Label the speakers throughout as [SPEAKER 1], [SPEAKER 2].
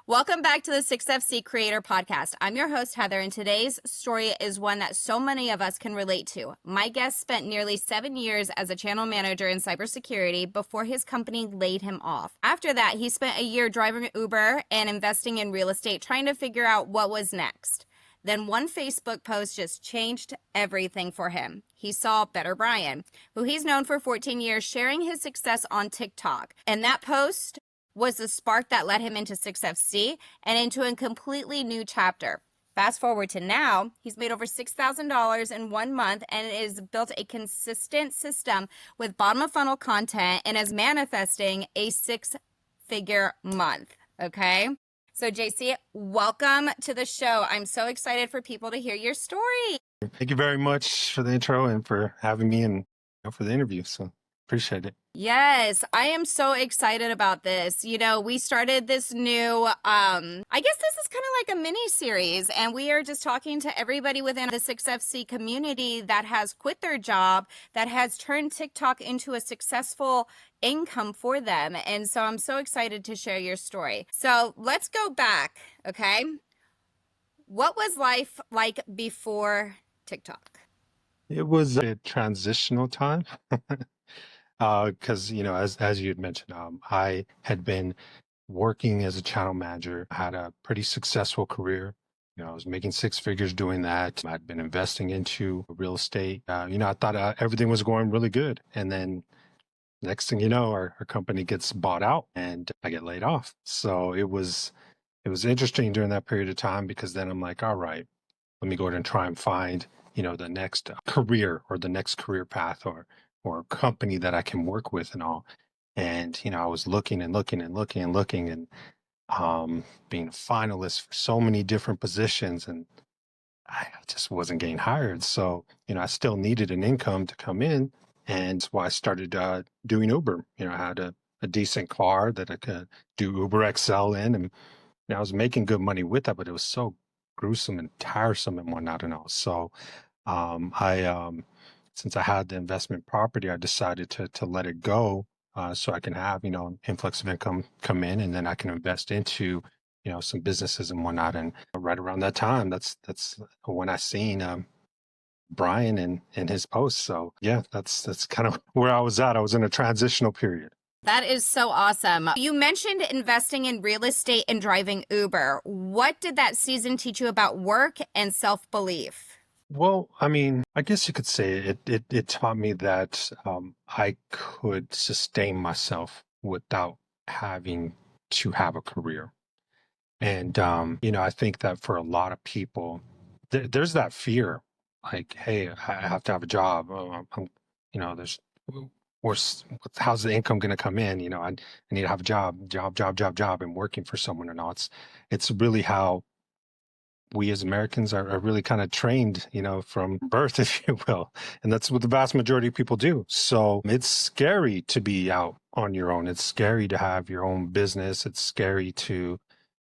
[SPEAKER 1] Welcome back to the 6FC Creator Podcast. I'm your host, Heather, and today's story is one that so many of us can relate to. My guest spent nearly 7 years as a channel manager in cybersecurity before his company laid him off. After that, he spent a year driving Uber and investing in real estate, trying to figure out what was next. Then one Facebook post just changed everything for him. He saw Better Brian, who he's known for 14 years, sharing his success on TikTok. And that post was the spark that led him into 6FC and into a completely new chapter. Fast forward to now, he's made over $6,000 in 1 month and has built a consistent system with bottom of funnel content and is manifesting a 6-figure month. Okay. So JC, welcome to the show. I'm so excited for people to hear your story.
[SPEAKER 2] Thank you very much for the intro and for having me and for the interview. So appreciate it.
[SPEAKER 1] Yes, I am so excited about this. You know, we started this new, I guess this is kind of like a mini series, and we are just talking to everybody within the 6FC community that has quit their job, that has turned TikTok into a successful income for them. And so I'm so excited to share your story. So let's go back, okay? What was life like before TikTok?
[SPEAKER 2] It was a transitional time because, as you had mentioned, I had been working as a channel manager, had a pretty successful career. I was making 6 figures doing that. I'd been investing into real estate. I thought everything was going really good. And then next thing you know, our company gets bought out and I get laid off. So it was interesting during that period of time because then I'm like, all right, let me go ahead and try and find, the next career or the next career path or company that I can work with and all. And, I was looking and looking and looking and looking and being a finalist for so many different positions and I just wasn't getting hired. So, I still needed an income to come in. And that's why I started doing Uber. I had a decent car that I could do Uber XL in and I was making good money with that, but it was so gruesome and tiresome and whatnot and all. So I since I had the investment property, I decided to let it go so I can have, influx of income come in and then I can invest into, some businesses and whatnot. And right around that time, that's when I seen Brian and his posts. So yeah, that's kind of where I was at. I was in a transitional period.
[SPEAKER 1] That is so awesome. You mentioned investing in real estate and driving Uber. What did that season teach you about work and self-belief?
[SPEAKER 2] Well, I guess you could say it taught me that I could sustain myself without having to have a career. And, I think that for a lot of people, there's that fear like, hey, I have to have a job. There's, how's the income going to come in? I need to have a job, and working for someone or not. It's really how we as Americans are really kind of trained, from birth, if you will. And that's what the vast majority of people do. So it's scary to be out on your own. It's scary to have your own business. It's scary to,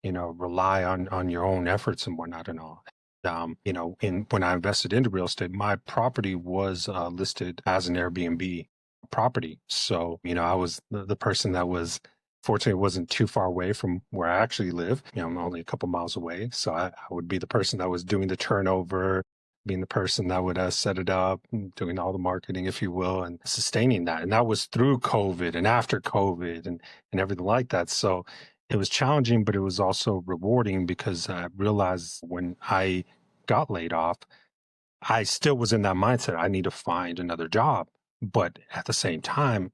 [SPEAKER 2] rely on your own efforts and whatnot and all. When I invested into real estate, my property was listed as an Airbnb property. So, I was the person that was fortunately, it wasn't too far away from where I actually live. I'm only a couple miles away. So I would be the person that was doing the turnover, being the person that would set it up, doing all the marketing, if you will, and sustaining that. And that was through COVID and after COVID and everything like that. So it was challenging, but it was also rewarding because I realized when I got laid off, I still was in that mindset. I need to find another job. But at the same time,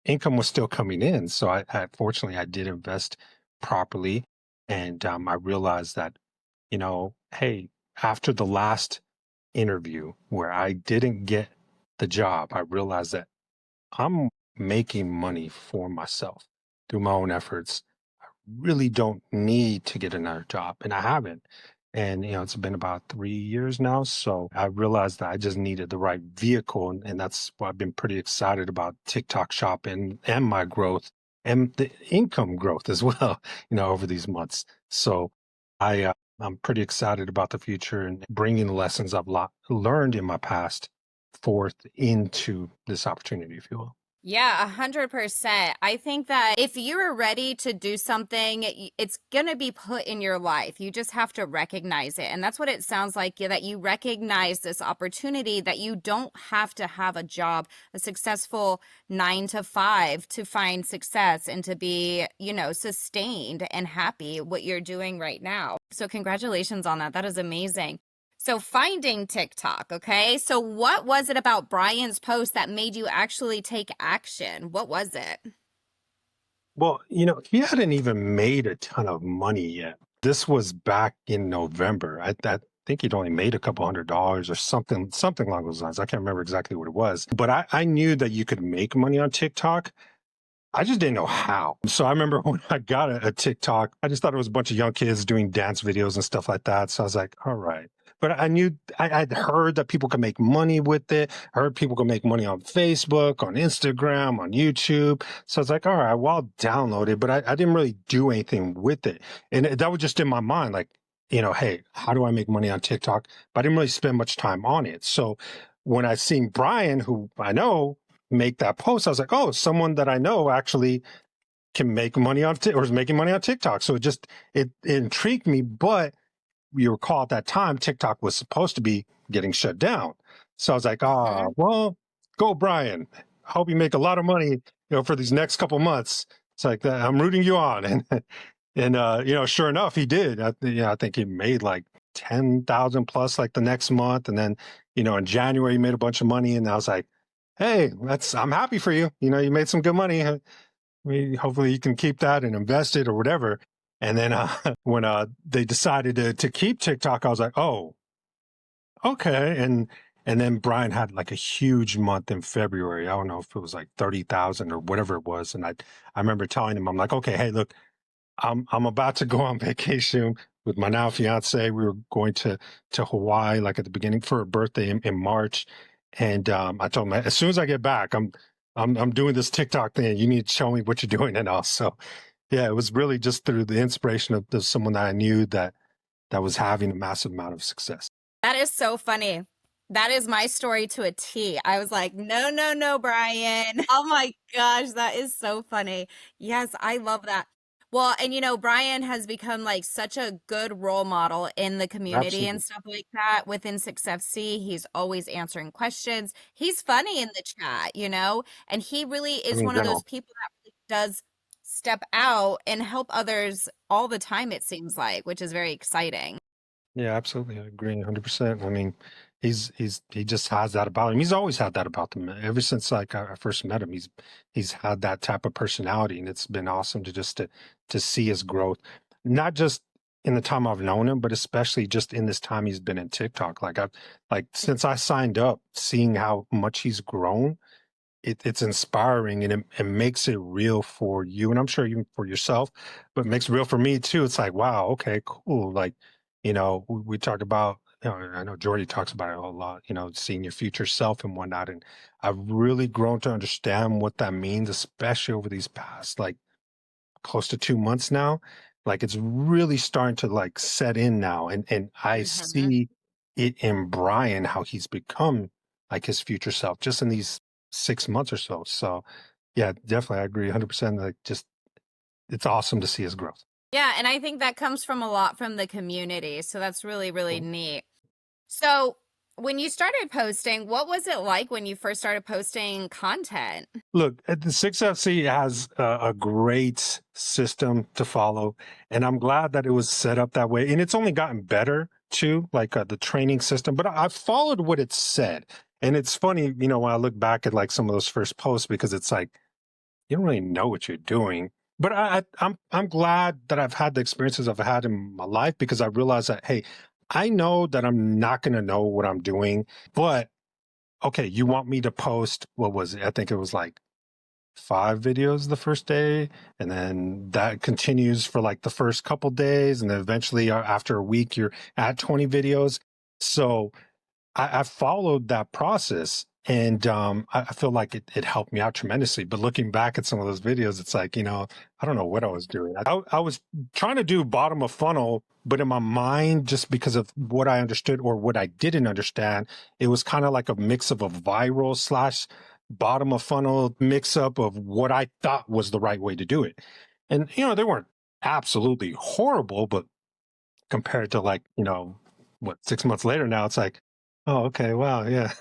[SPEAKER 2] income was still coming in. So fortunately, I did invest properly. And I realized that, hey, after the last interview where I didn't get the job, I realized that I'm making money for myself through my own efforts. I really don't need to get another job, and I haven't. And, it's been about 3 years now. So I realized that I just needed the right vehicle. And that's why I've been pretty excited about TikTok Shop and my growth and the income growth as well, over these months. So I'm pretty excited about the future and bringing the lessons I've learned in my past forth into this opportunity, if you will.
[SPEAKER 1] Yeah, 100%. I think that if you're ready to do something, it's going to be put in your life. You just have to recognize it. And that's what it sounds like, that you recognize this opportunity, that you don't have to have a job, a successful 9 to 5 to find success and to be, sustained and happy what you're doing right now. So congratulations on that. That is amazing. So finding TikTok, okay? So what was it about Brian's post that made you actually take action? What was it?
[SPEAKER 2] Well, he hadn't even made a ton of money yet. This was back in November. I think he'd only made a couple $100 or something along those lines. I can't remember exactly what it was, but I knew that you could make money on TikTok. I just didn't know how. So I remember when I got a TikTok, I just thought it was a bunch of young kids doing dance videos and stuff like that. So I was like, all right. But I knew I'd heard that people could make money with it. I heard people could make money on Facebook, on Instagram, on YouTube. So I was like, all right, well, I'll download it. But I didn't really do anything with it. And that was just in my mind, like, hey, how do I make money on TikTok? But I didn't really spend much time on it. So when I seen Brian, who I know, make that post, I was like, oh, someone that I know actually can make money on or is making money on TikTok. So it intrigued me. But you recall at that time, TikTok was supposed to be getting shut down. So I was like,
[SPEAKER 1] Mhm.
[SPEAKER 2] well, go Brian. Hope you make a lot of money, for these next couple months. It's like I'm rooting you on, and sure enough, he did. I think he made like 10,000 plus like the next month, and then in January he made a bunch of money, and I was like, hey, I'm happy for you. You made some good money. Hopefully you can keep that and invest it or whatever. And then when they decided to keep TikTok, I was like, oh, okay. And then Brian had like a huge month in February. I don't know if it was like 30,000 or whatever it was. And I remember telling him, I'm like, okay, hey, look, I'm about to go on vacation with my now fiance. We were going to Hawaii like at the beginning for her birthday in March, and I told him as soon as I get back, I'm doing this TikTok thing. You need to show me what you're doing and all. So yeah, it was really just through the inspiration of someone that I knew that was having a massive amount of success.
[SPEAKER 1] That is so funny. That is my story to a T. I was like, no, no, no, Brian. Oh my gosh, that is so funny. Yes, I love that. Well, and Brian has become like such a good role model in the community and
[SPEAKER 2] Absolutely.
[SPEAKER 1] stuff like that within Success C. He's always answering questions. He's funny in the chat, and he really
[SPEAKER 2] I
[SPEAKER 1] is
[SPEAKER 2] mean, in
[SPEAKER 1] one of those
[SPEAKER 2] general.
[SPEAKER 1] people that really does step out and help others all the time, it seems like, which is very exciting.
[SPEAKER 2] Yeah, absolutely. I agree 100%. I mean, he just has that about him. He's always had that about him. Ever since like I first met him, he's had that type of personality, and it's been awesome to see his growth, not just in the time I've known him, but especially just in this time he's been in TikTok. Like since I signed up, seeing how much he's grown, it's inspiring, and it makes it real for you, and I'm sure even for yourself, but it makes it real for me too. It's like, wow, okay, cool. Like, we talk about, I know Jordy talks about it a lot, seeing your future self and whatnot. And I've really grown to understand what that means, especially over these past like close to 2 months now. Like it's really starting to like set in now. And I
[SPEAKER 1] Mhm.
[SPEAKER 2] see it in Brian, how he's become like his future self just in these 6 months or so. So yeah, definitely. I agree 100%. Like just, it's awesome to see his growth.
[SPEAKER 1] Yeah, and I think that comes from a lot from the community. So that's really, really
[SPEAKER 2] Mhm.
[SPEAKER 1] neat. So when you started posting, what was it like when you first started posting content?
[SPEAKER 2] Look, the 6FC has a great system to follow, and I'm glad that it was set up that way. And it's only gotten better too, like the training system. But I followed what it said, and it's funny, when I look back at like some of those first posts, because it's like you don't really know what you're doing. But I'm glad that I've had the experiences I've had in my life, because I realized that, hey, I know that I'm not going to know what I'm doing, but okay, you want me to post, what was it? I think it was like 5 videos the first day, and then that continues for like the first couple days, and then eventually after a week you're at 20 videos. So I followed that process, and I feel like it helped me out tremendously. But looking back at some of those videos, it's like, I don't know what I was doing. I was trying to do bottom of funnel, but in my mind, just because of what I understood or what I didn't understand, it was kind of like a mix of a viral slash bottom of funnel mix up of what I thought was the right way to do it. And, they weren't absolutely horrible, but compared to like, what, 6 months later now, it's like, oh, okay, wow, yeah.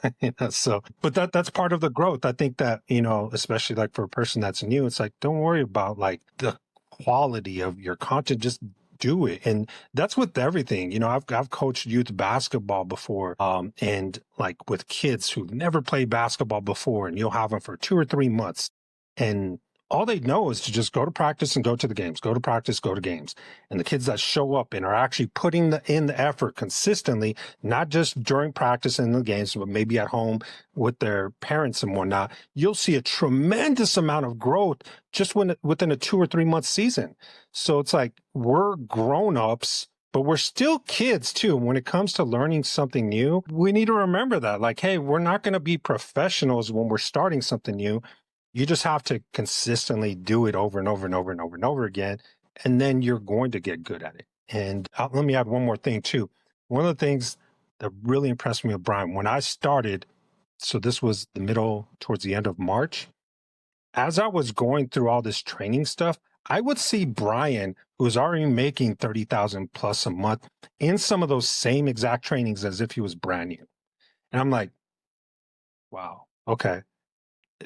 [SPEAKER 2] So, but that's part of the growth. I think that, especially like for a person that's new, it's like, don't worry about like the quality of your content, just do it. And that's with everything. I've coached youth basketball before, and like with kids who've never played basketball before, and you'll have them for 2 or 3 months. And all they know is to just go to practice and go to the games, go to practice, go to games. And the kids that show up and are actually putting in the effort consistently, not just during practice and the games, but maybe at home with their parents and whatnot, you'll see a tremendous amount of growth just within a 2 or 3 month season. So it's like we're grown-ups, but we're still kids too. When it comes to learning something new, we need to remember that, like, hey, we're not going to be professionals when we're starting something new. You just have to consistently do it over and over and over and over and over again, and then you're going to get good at it. And let me add one more thing too. One of the things that really impressed me with Brian when I started, so this was the middle towards the end of March, as I was going through all this training stuff, I would see Brian, who was already making 30,000 plus a month, in some of those same exact trainings as if he was brand new. And I'm like, wow, okay,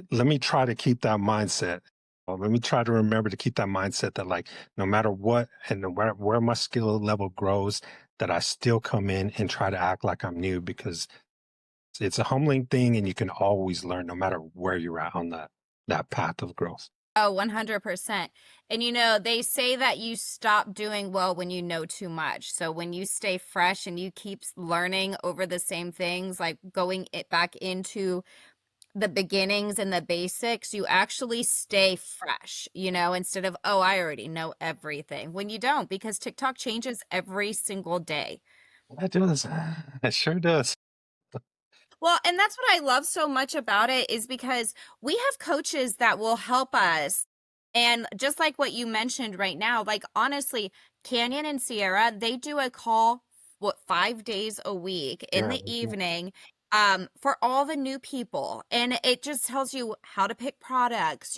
[SPEAKER 2] let me try to keep that mindset. Let me try to remember to keep that mindset that, like, no matter what and where my skill level grows, that I still come in and try to act like I'm new, because it's a humbling thing and you can always learn no matter where you're at on that path of growth.
[SPEAKER 1] Oh, 100%. And they say that you stop doing well when you know too much. So when you stay fresh and you keep learning over the same things, like going it back into the beginnings and the basics, you actually stay fresh, instead of, oh, I already know everything. When you don't, because TikTok changes every single day.
[SPEAKER 2] That does. It sure does.
[SPEAKER 1] Well, and that's what I love so much about it, is because we have coaches that will help us. And just like what you mentioned right now, like honestly, Canyon and Sierra, they do a call, 5 days a week in
[SPEAKER 2] Yeah.
[SPEAKER 1] the evening, for all the new people. And it just tells you how to pick products.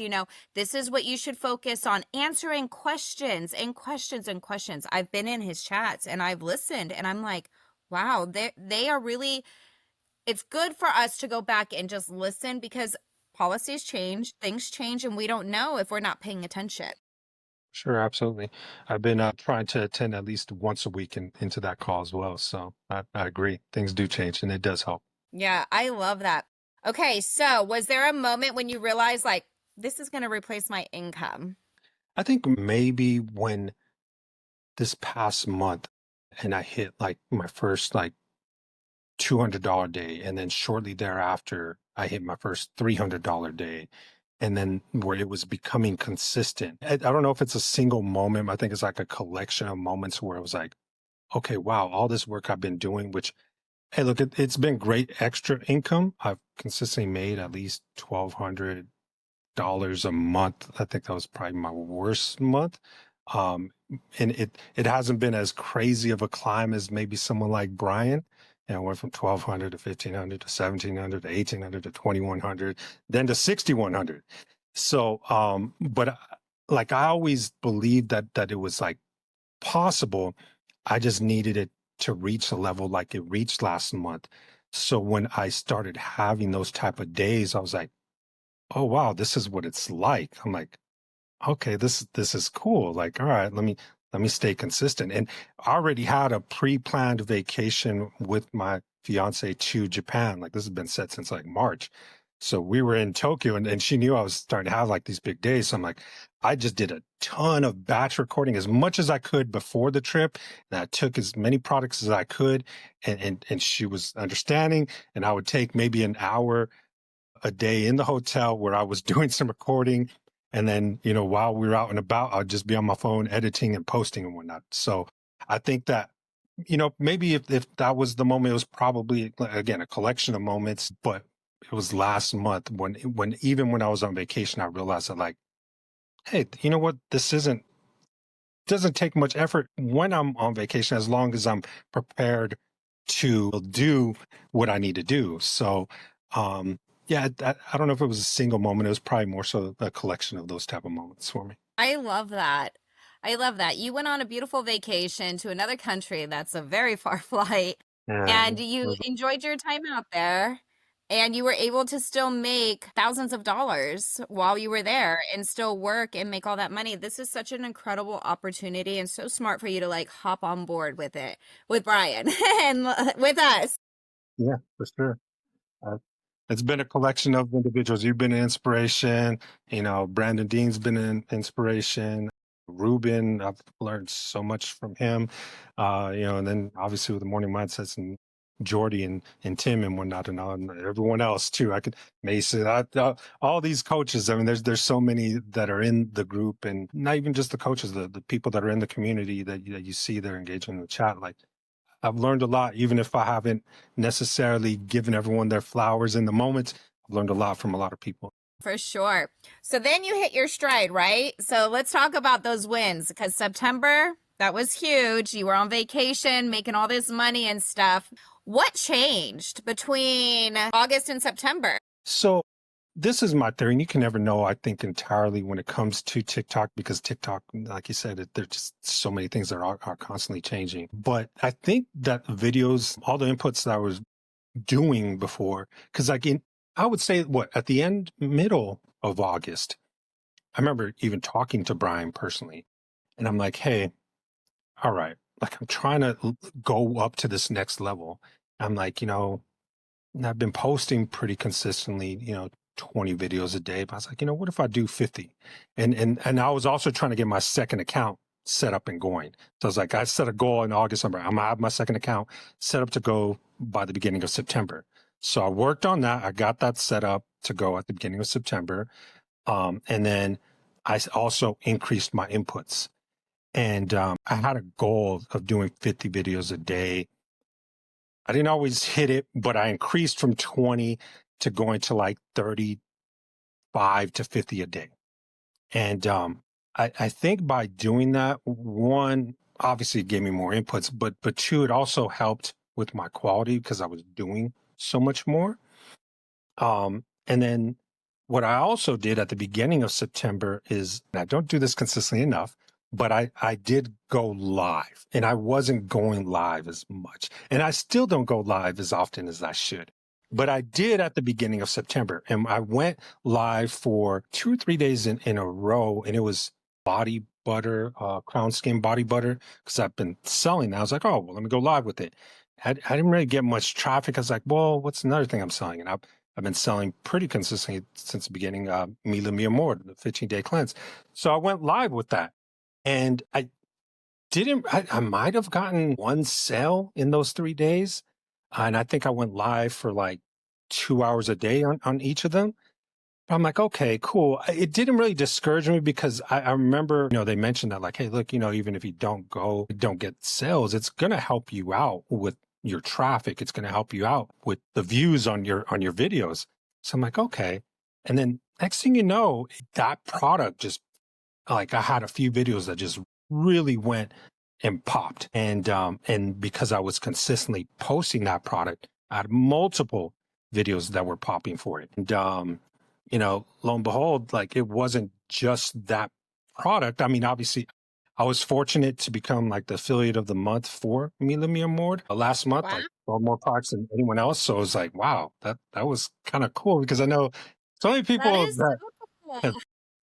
[SPEAKER 1] This is what you should focus on, answering questions and questions and questions. I've been in his chats and I've listened, and I'm like, wow, they are really, it's good for us to go back and just listen, because policies change, things change, and we don't know if we're not paying attention.
[SPEAKER 2] Sure, absolutely. I've been trying to attend at least once a week into that call as well. So I agree. Things do change and it does help.
[SPEAKER 1] Yeah, I love that. Okay, so was there a moment when you realized, like, this is going to replace my income?
[SPEAKER 2] I think maybe when this past month and I hit like my first like $200 day, and then shortly thereafter I hit my first $300 day, and then where it was becoming consistent. I don't know if it's a single moment. I think it's like a collection of moments where it was like, okay, wow, all this work I've been doing, which, hey, look, it's been great extra income. I've consistently made at least $1,200 a month. I think that was probably my worst month. Um, and it hasn't been as crazy of a climb as maybe someone like Brian. Went from 1,200 to 1,500 to 1,700 to 1,800 to 2,100, then to 6,100. So, but like I always believed that it was like possible. I just needed it to reach a level like it reached last month. So when I started having those type of days, I was like, oh wow, this is what it's like. I'm like, okay, this is cool. Like, all right, let me stay consistent. And I already had a pre-planned vacation with my fiance to Japan. Like this has been set since like March. So we were in Tokyo, and she knew I was starting to have like these big days. So I'm like, I just did a ton of batch recording as much as I could before the trip. And I took as many products as I could, and she was understanding. And I would take maybe an hour a day in the hotel where I was doing some recording. And then, while we were out and about, I'd just be on my phone editing and posting and whatnot. So I think that, maybe if that was the moment, it was probably, again, a collection of moments, but it was last month when even when I was on vacation, I realized that, like, hey, you know what? This doesn't take much effort when I'm on vacation, as long as I'm prepared to do what I need to do. So, Yeah, I don't know if it was a single moment. It was probably more so a collection of those type of moments for me.
[SPEAKER 1] I love that. I love that. You went on a beautiful vacation to another country. That's a very far flight.
[SPEAKER 2] Yeah,
[SPEAKER 1] And you enjoyed your time out there. And you were able to still make thousands of dollars while you were there and still work and make all that money. This is such an incredible opportunity and so smart for you to like hop on board with it, with Brian and with us.
[SPEAKER 2] yeah, for sure. Uh, it's been a collection of individuals. You've been an inspiration. Brandon Dean's been an inspiration. Ruben, I've learned so much from him. And then obviously with the morning mindsets and Jordy and Tim and whatnot, and everyone else too. I could Mason, all these coaches. I mean, there's so many that are in the group, and not even just the coaches, the people that are in the community that you see they're engaging in the chat. Like, I've learned a lot, even if I haven't necessarily given everyone their flowers in the moment. I've learned a lot from a lot of people.
[SPEAKER 1] For sure. So then you hit your stride, right? So let's talk about those wins because September, that was huge. You were on vacation, making all this money and stuff. What changed between August and September?
[SPEAKER 2] So this is my theory, and you can never know, I think, entirely when it comes to TikTok, because TikTok, like you said, there's just so many things that are constantly changing. But I think that videos, all the inputs that I was doing before, because I would say at the middle of August, I remember even talking to Brian personally, and I'm like, hey, all right, like I'm trying to go up to this next level. I'm like, and I've been posting pretty consistently, 20 videos a day. But I was like, what if I do 50? And I was also trying to get my second account set up and going. So I was like, I set a goal in August. I'm gonna have my second account set up to go by the beginning of September. So I worked on that. I got that set up to go at the beginning of September. And then I also increased my inputs. And I had a goal of doing 50 videos a day. I didn't always hit it, but I increased from 20 to going to like 35 to 50 a day. And I think by doing that, one, obviously it gave me more inputs, but two, it also helped with my quality because I was doing so much more. And then what I also did at the beginning of September is, and I don't do this consistently enough, but I did go live, and I wasn't going live as much. And I still don't go live as often as I should. But I did at the beginning of September, and I went live for 2 or 3 days in a row, and it was body butter, Crown Skin body butter, because I've been selling that. I was like, oh, well, let me go live with it. I didn't really get much traffic. I was like, well, what's another thing I'm selling? And I've been selling pretty consistently since the beginning, Mila Mia More, the 15-day cleanse. So I went live with that. And I might have gotten one sale in those 3 days. And I think I went live for like 2 hours a day on each of them. But I'm like, okay, cool. It didn't really discourage me because I remember, they mentioned that like, hey, look, even if you don't get sales, it's going to help you out with your traffic. It's going to help you out with the views on your videos. So I'm like, okay. And then next thing you know, that product just, like, I had a few videos that just really went and popped. And because I was consistently posting that product, I had multiple videos that were popping for it. And lo and behold, like, it wasn't just that product. I mean, obviously, I was fortunate to become like the affiliate of the month for Mila Mia Mord last month,
[SPEAKER 1] Wow.
[SPEAKER 2] like sold more products than anyone else. So it was like, wow, that was kind of cool because I know so many
[SPEAKER 1] That
[SPEAKER 2] people
[SPEAKER 1] is
[SPEAKER 2] that
[SPEAKER 1] so
[SPEAKER 2] have,
[SPEAKER 1] cool.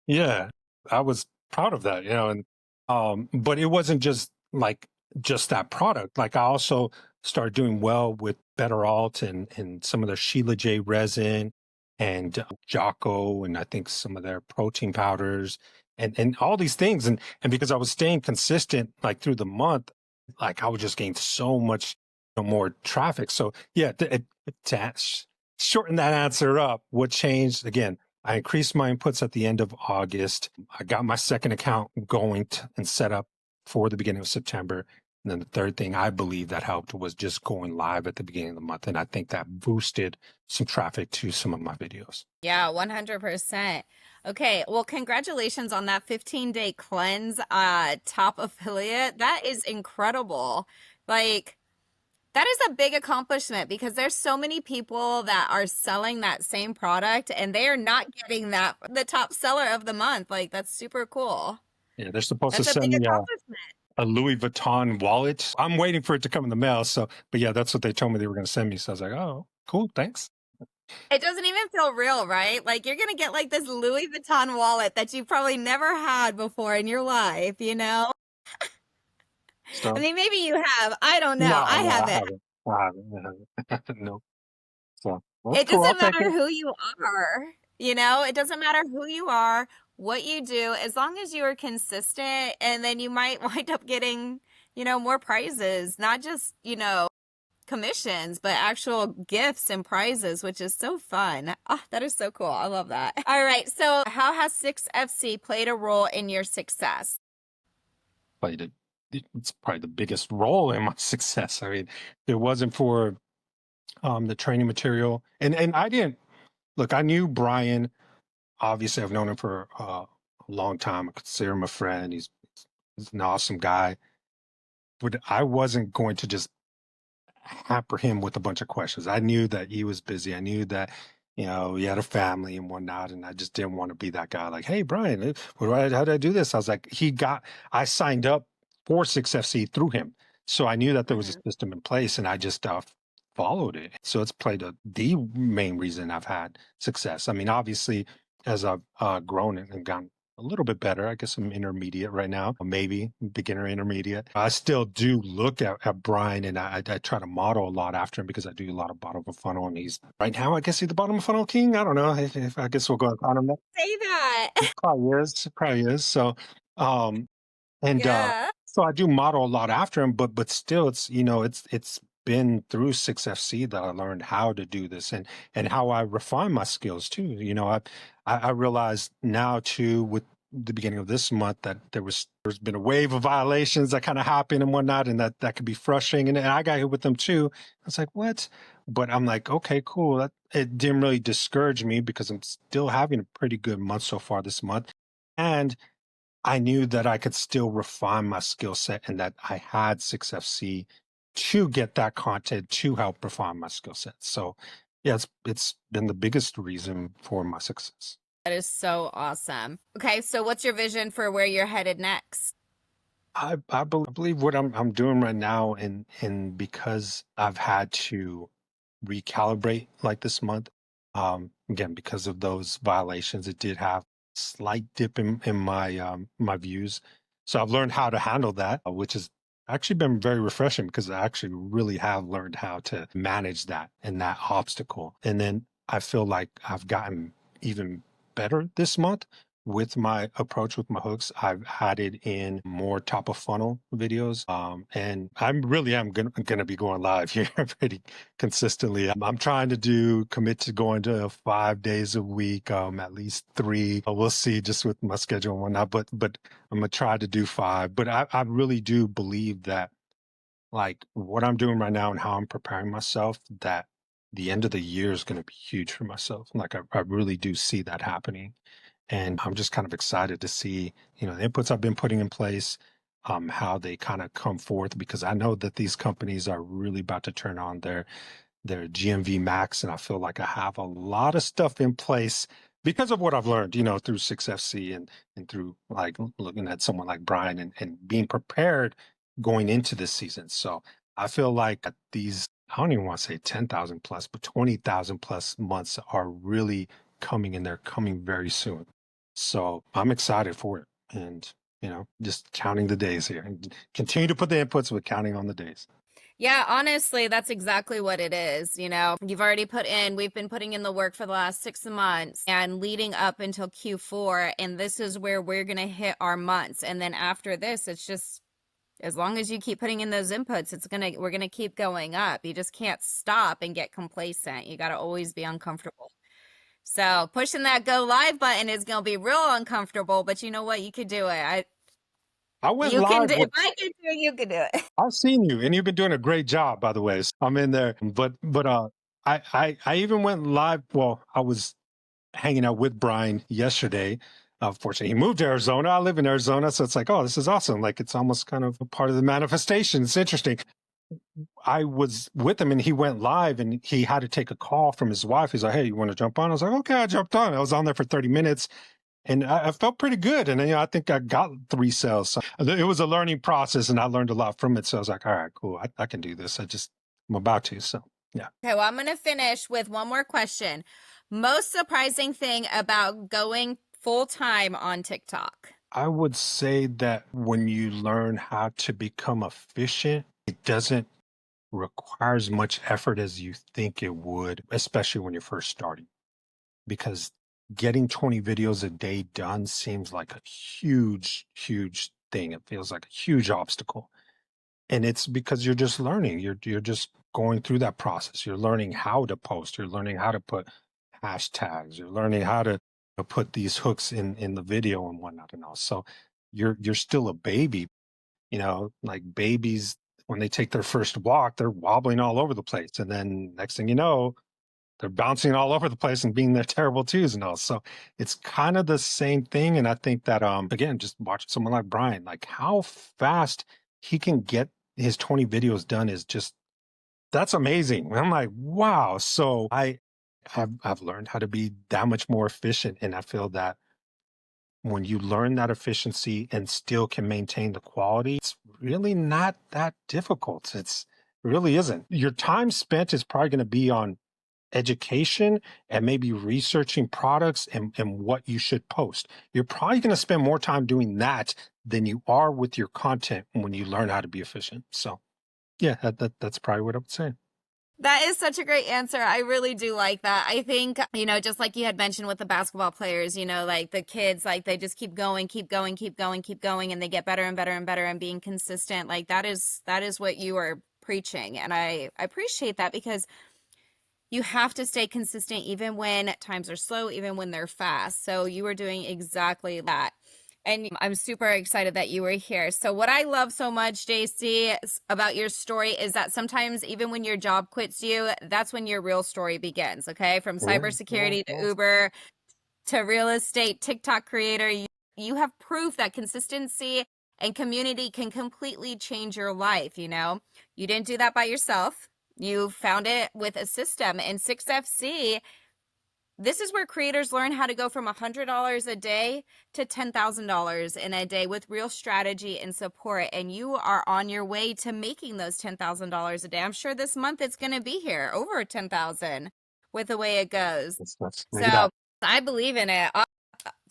[SPEAKER 2] yeah, I was proud of that, and but it wasn't just that product. Like, I also started doing well with Better Alt and some of their Sheila J resin and Jocko, and I think some of their protein powders and all these things. And because I was staying consistent like through the month, like, I would just gain so much more traffic. So yeah, shorten that answer up, what changed again? I increased my inputs at the end of August. I got my second account going and set up for the beginning of September. And then the third thing I believe that helped was just going live at the beginning of the month. And I think that boosted some traffic to some of my videos.
[SPEAKER 1] Yeah, 100%. Okay, well, congratulations on that 15-day cleanse top affiliate. That is incredible. Like, That is a big accomplishment because there's so many people that are selling that same product and they are not getting that the top seller of the month. Like that's super cool.
[SPEAKER 2] Yeah, they're supposed to
[SPEAKER 1] That's a
[SPEAKER 2] send
[SPEAKER 1] big
[SPEAKER 2] me
[SPEAKER 1] accomplishment.
[SPEAKER 2] a Louis Vuitton wallet. I'm waiting for it to come in the mail. So, but yeah, that's what they told me they were going to send me. So I was like, oh, cool, thanks.
[SPEAKER 1] It doesn't even feel real, right? Like you're gonna get like this Louis Vuitton wallet that you probably never had before in your life, you know? I
[SPEAKER 2] So,
[SPEAKER 1] mean, maybe you have. I don't know.
[SPEAKER 2] no,
[SPEAKER 1] I
[SPEAKER 2] no, I
[SPEAKER 1] haven't.
[SPEAKER 2] haven't. I haven't. No. So that's
[SPEAKER 1] It
[SPEAKER 2] cool. I'll
[SPEAKER 1] doesn't
[SPEAKER 2] take
[SPEAKER 1] matter
[SPEAKER 2] it.
[SPEAKER 1] who you are, you know? It doesn't matter who you are, what you do, as long as you are consistent, and then you might wind up getting, more prizes, not just, commissions, but actual gifts and prizes, which is so fun. Oh, that is so cool. I love that. All right. So, how has 6FC played a role in your success?
[SPEAKER 2] Played it. It's probably the biggest role in my success. I mean, if it wasn't for the training material, and I didn't look. I knew Brian. Obviously, I've known him for a long time. I consider him a friend. He's an awesome guy. But I wasn't going to just hamper him with a bunch of questions. I knew that he was busy. I knew that, he had a family and whatnot. And I just didn't want to be that guy like, hey, Brian, how did I do this? I was like, I signed up for 6FC through him. So I knew that there was a
[SPEAKER 1] Mhm.
[SPEAKER 2] system in place and I just followed it. So it's played the main reason I've had success. I mean, obviously, as I've grown and gotten a little bit better. I guess I'm intermediate right now, maybe beginner intermediate. I still do look at Brian and I try to model a lot after him because I do a lot of bottom of funnel and he's right now, I guess he's the bottom of funnel king. I don't know if I guess we'll go on him.
[SPEAKER 1] Say that.
[SPEAKER 2] Probably is. So, um, and
[SPEAKER 1] Yeah.
[SPEAKER 2] so I do model a lot after him, but still, it's been through 6FC that I learned how to do this and how I refine my skills too. I realize now too with the beginning of this month that there's been a wave of violations that kind of happen and whatnot, and that could be frustrating. And I got hit with them too. I was like, what? But I'm like, okay, cool. It didn't really discourage me because I'm still having a pretty good month so far this month. And I knew that I could still refine my skill set and that I had 6FC to get that content to help refine my skill set. So yeah, it's been the biggest reason for my success.
[SPEAKER 1] That is so awesome. Okay, so what's your vision for where you're headed next?
[SPEAKER 2] I believe what I'm doing right now and because I've had to recalibrate like this month, again, because of those violations, it did have slight dip in my views. So I've learned how to handle that, which has actually been very refreshing because I actually really have learned how to manage that and that obstacle. And then I feel like I've gotten even better this month with my approach with my hooks. I've added in more top of funnel videos. And I'm really am gonna be going live here pretty consistently. I'm trying to commit to going to 5 days a week, at least three. We'll see just with my schedule and whatnot, but I'm gonna try to do five. But I really do believe that like what I'm doing right now and how I'm preparing myself, that the end of the year is going to be huge for myself. Like I really do see that happening. And I'm just kind of excited to see, the inputs I've been putting in place, how they kind of come forth because I know that these companies are really about to turn on their GMV max. And I feel like I have a lot of stuff in place because of what I've learned, through 6FC and through like looking at someone like Brian and being prepared going into this season. So I feel like I don't even want to say 10,000 plus, but 20,000 plus months are really coming and they're coming very soon. So I'm excited for it and, just counting the days here and continue to put the inputs with counting on the days.
[SPEAKER 1] Yeah, honestly, that's exactly what it is. We've been putting in the work for the last 6 months and leading up until Q4. And this is where we're going to hit our months. And then after this, it's just as long as you keep putting in those inputs, we're going to keep going up. You just can't stop and get complacent. You got to always be uncomfortable. So pushing that go live button is going to be real uncomfortable, but you know what? You could do it.
[SPEAKER 2] I went
[SPEAKER 1] You can
[SPEAKER 2] live
[SPEAKER 1] do
[SPEAKER 2] with
[SPEAKER 1] if I can do it, you can do it.
[SPEAKER 2] I've seen you, and you've been doing a great job, by the way. So I'm in there, but I even went live. Well, I was hanging out with Brian yesterday. Fortunately, he moved to Arizona. I live in Arizona, so it's like, oh, this is awesome. Like it's almost kind of a part of the manifestation. It's interesting. I was with him and he went live and he had to take a call from his wife. He's like, "Hey, you want to jump on?" I was like, "Okay," I jumped on. I was on there for 30 minutes and I felt pretty good. And I think I got 3 sales. So it was a learning process and I learned a lot from it. So I was like, all right, cool. I can do this. I'm about to. So yeah.
[SPEAKER 1] Okay, well, I'm going to finish with one more question. Most surprising thing about going full time on TikTok?
[SPEAKER 2] I would say that when you learn how to become efficient, it doesn't require as much effort as you think it would, especially when you're first starting. Because getting 20 videos a day done seems like a huge thing. It feels like a huge obstacle. And it's because you're just learning. You're just going through that process. You're learning how to post. You're learning how to put hashtags. You're learning how to put these hooks in the video and whatnot and all. So you're still a baby. Like babies when they take their first walk, they're wobbling all over the place, and then next thing you know, they're bouncing all over the place and being their terrible twos and all. So it's kind of the same thing. And I think that again, just watching someone like Brian, like how fast he can get his 20 videos done is just that's amazing. And I'm like, wow. So I've learned how to be that much more efficient. And I feel that when you learn that efficiency and still can maintain the quality, it's really not that difficult. It really isn't. Your time spent is probably going to be on education and maybe researching products and what you should post. You're probably going to spend more time doing that than you are with your content when you learn how to be efficient. So yeah, that's probably what I would say.
[SPEAKER 1] That is such a great answer. I really do like that. I think, just like you had mentioned with the basketball players, like the kids, like they just keep going, and they get better and better and better and being consistent. Like that is what you are preaching. And I appreciate that because you have to stay consistent even when times are slow, even when they're fast. So you are doing exactly that. And I'm super excited that you were here. So what I love so much, JC, about your story is that sometimes even when your job quits you, that's when your real story begins, okay? From cybersecurity to Uber to real estate, TikTok creator, you have proof that consistency and community can completely change your life, You didn't do that by yourself. You found it with a system. And 6FC, this is where creators learn how to go from $100 a day to $10,000 in a day with real strategy and support. And you are on your way to making those $10,000 a day. I'm sure this month it's going to be here over 10,000 with the way it goes.
[SPEAKER 2] Let's
[SPEAKER 1] So I believe in it.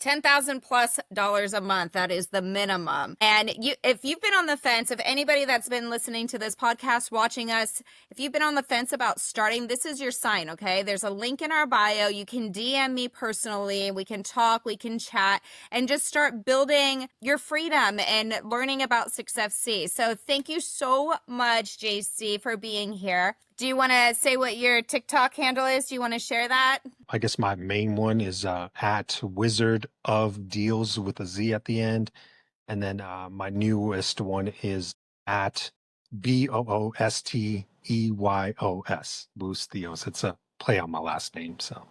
[SPEAKER 1] $10,000+ a month. That is the minimum. And if you've been on the fence, if anybody that's been listening to this podcast, watching us, if you've been on the fence about starting, this is your sign, okay? There's a link in our bio. You can DM me personally. We can talk, we can chat, and just start building your freedom and learning about 6FC. So thank you so much, JC, for being here. Do you want to say what your TikTok handle is? Do you want to share that?
[SPEAKER 2] I guess my main one is at Wizard of Deals with a Z at the end. And then my newest one is at BOOSTEYOS, Boost Theos. It's a play on my last name. So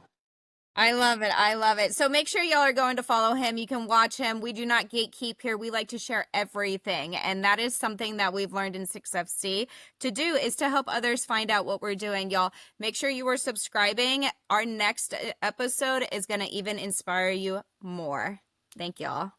[SPEAKER 1] I love it. I love it. So make sure y'all are going to follow him. You can watch him. We do not gatekeep here. We like to share everything. And that is something that we've learned in 6FC to do, is to help others find out what we're doing. Y'all, make sure you are subscribing. Our next episode is going to even inspire you more. Thank y'all.